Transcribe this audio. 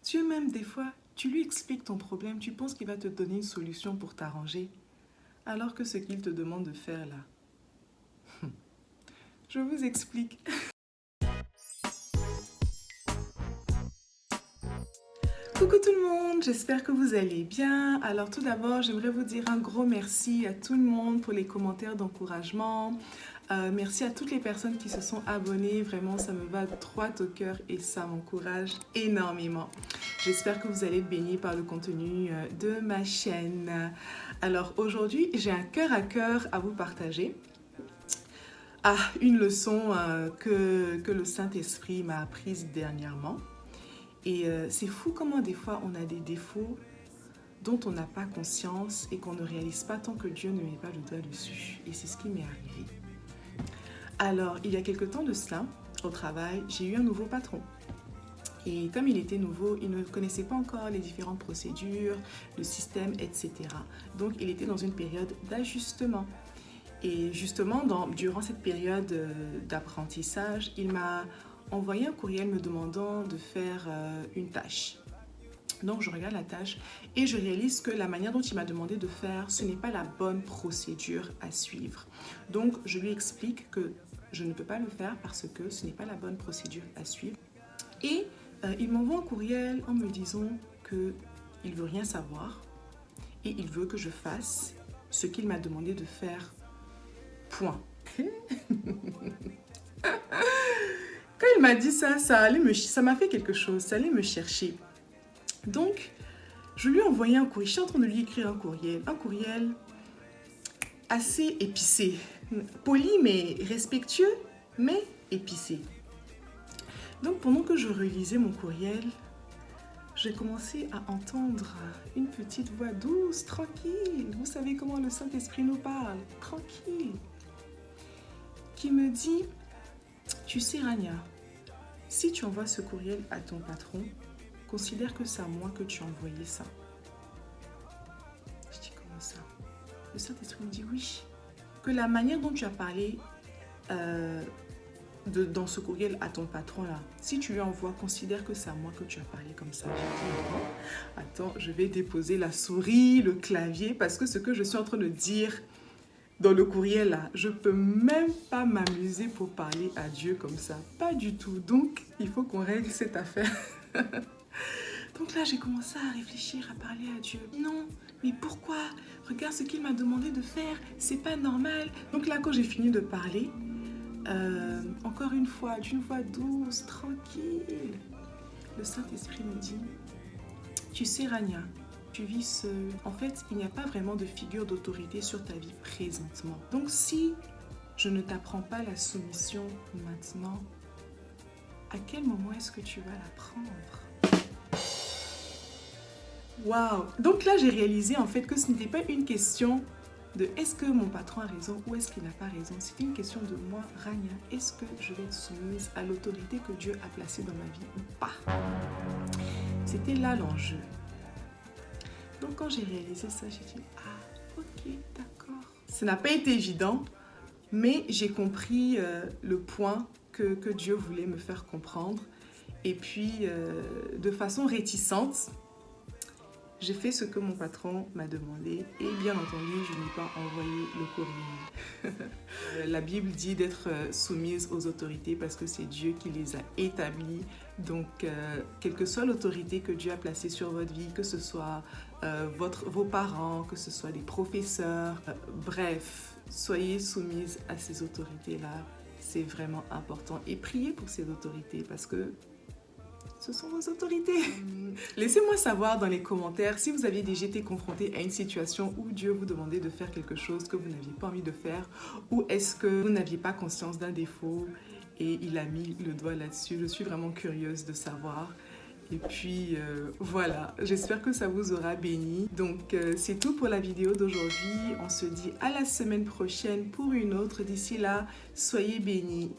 Dieu même, des fois, tu lui expliques ton problème, tu penses qu'il va te donner une solution pour t'arranger, alors que ce qu'il te demande de faire là, je vous explique. Coucou tout le monde, j'espère que vous allez bien. Alors tout d'abord, j'aimerais vous dire un gros merci à tout le monde pour les commentaires d'encouragement. Merci à toutes les personnes qui se sont abonnées, vraiment ça me va droit au cœur et ça m'encourage énormément. J'espère que vous allez être bénis par le contenu de ma chaîne. Alors aujourd'hui, j'ai un cœur à cœur à vous partager. Une leçon que le Saint-Esprit m'a apprise dernièrement. Et c'est fou comment des fois on a des défauts dont on n'a pas conscience et qu'on ne réalise pas tant que Dieu ne met pas le doigt dessus. Et c'est ce qui m'est arrivé. Alors, il y a quelque temps de cela, au travail, j'ai eu un nouveau patron. Et comme il était nouveau, il ne connaissait pas encore les différentes procédures, le système, etc. Donc, il était dans une période d'ajustement. Et justement, durant cette période d'apprentissage, il m'a envoyé un courriel me demandant de faire une tâche. Donc je regarde la tâche et je réalise que la manière dont il m'a demandé de faire, ce n'est pas la bonne procédure à suivre. Donc je lui explique que je ne peux pas le faire parce que ce n'est pas la bonne procédure à suivre. Et il m'envoie un courriel en me disant qu'il ne veut rien savoir et il veut que je fasse ce qu'il m'a demandé de faire. Point. Quand il m'a dit ça, ça m'a fait quelque chose, ça allait me chercher. Donc, je lui ai envoyé un courriel, je suis en train de lui écrire un courriel assez épicé, poli mais respectueux, mais épicé. Donc, pendant que je relisais mon courriel, j'ai commencé à entendre une petite voix douce, tranquille. Vous savez comment le Saint-Esprit nous parle, tranquille, qui me dit, tu sais Rania, si tu envoies ce courriel à ton patron, considère que c'est à moi que tu as envoyé ça. Je dis, comment ça? Le Saint-Esprit me dit, oui. Que la manière dont tu as parlé dans ce courriel à ton patron là, si tu lui envoies, considère que c'est à moi que tu as parlé comme ça. J'ai dit, attends, je vais déposer la souris, le clavier, parce que ce que je suis en train de dire dans le courriel là, je peux même pas m'amuser pour parler à Dieu comme ça. Pas du tout. Donc, il faut qu'on règle cette affaire. Donc là, j'ai commencé à réfléchir, à parler à Dieu. Non, mais pourquoi? Regarde ce qu'il m'a demandé de faire. C'est pas normal. Donc là, quand j'ai fini de parler, encore une fois, d'une voix douce, tranquille, le Saint-Esprit me dit, tu sais Rania, tu vis seule. En fait, il n'y a pas vraiment de figure d'autorité sur ta vie présentement. Donc si je ne t'apprends pas la soumission maintenant, à quel moment est-ce que tu vas l'apprendre? Waouh! Donc là, j'ai réalisé en fait que ce n'était pas une question de est-ce que mon patron a raison ou est-ce qu'il n'a pas raison. C'était une question de moi, Rania, est-ce que je vais être soumise à l'autorité que Dieu a placée dans ma vie ou pas? C'était là l'enjeu. Donc quand j'ai réalisé ça, j'ai dit, ok, d'accord. Ça n'a pas été évident, mais j'ai compris le point que Dieu voulait me faire comprendre. Et puis, de façon réticente, j'ai fait ce que mon patron m'a demandé et bien entendu, je n'ai pas envoyé le courrier. La Bible dit d'être soumise aux autorités parce que c'est Dieu qui les a établies. Donc, quelle que soit l'autorité que Dieu a placée sur votre vie, que ce soit vos parents, que ce soit des professeurs, bref, soyez soumise à ces autorités-là. C'est vraiment important. Et priez pour ces autorités parce que ce sont vos autorités. Laissez-moi savoir dans les commentaires si vous aviez déjà été confronté à une situation où Dieu vous demandait de faire quelque chose que vous n'aviez pas envie de faire, ou est-ce que vous n'aviez pas conscience d'un défaut et il a mis le doigt là-dessus. Je suis vraiment curieuse de savoir. Et puis voilà, j'espère que ça vous aura béni. Donc c'est tout pour la vidéo d'aujourd'hui. On se dit à la semaine prochaine pour une autre. D'ici là, soyez bénis.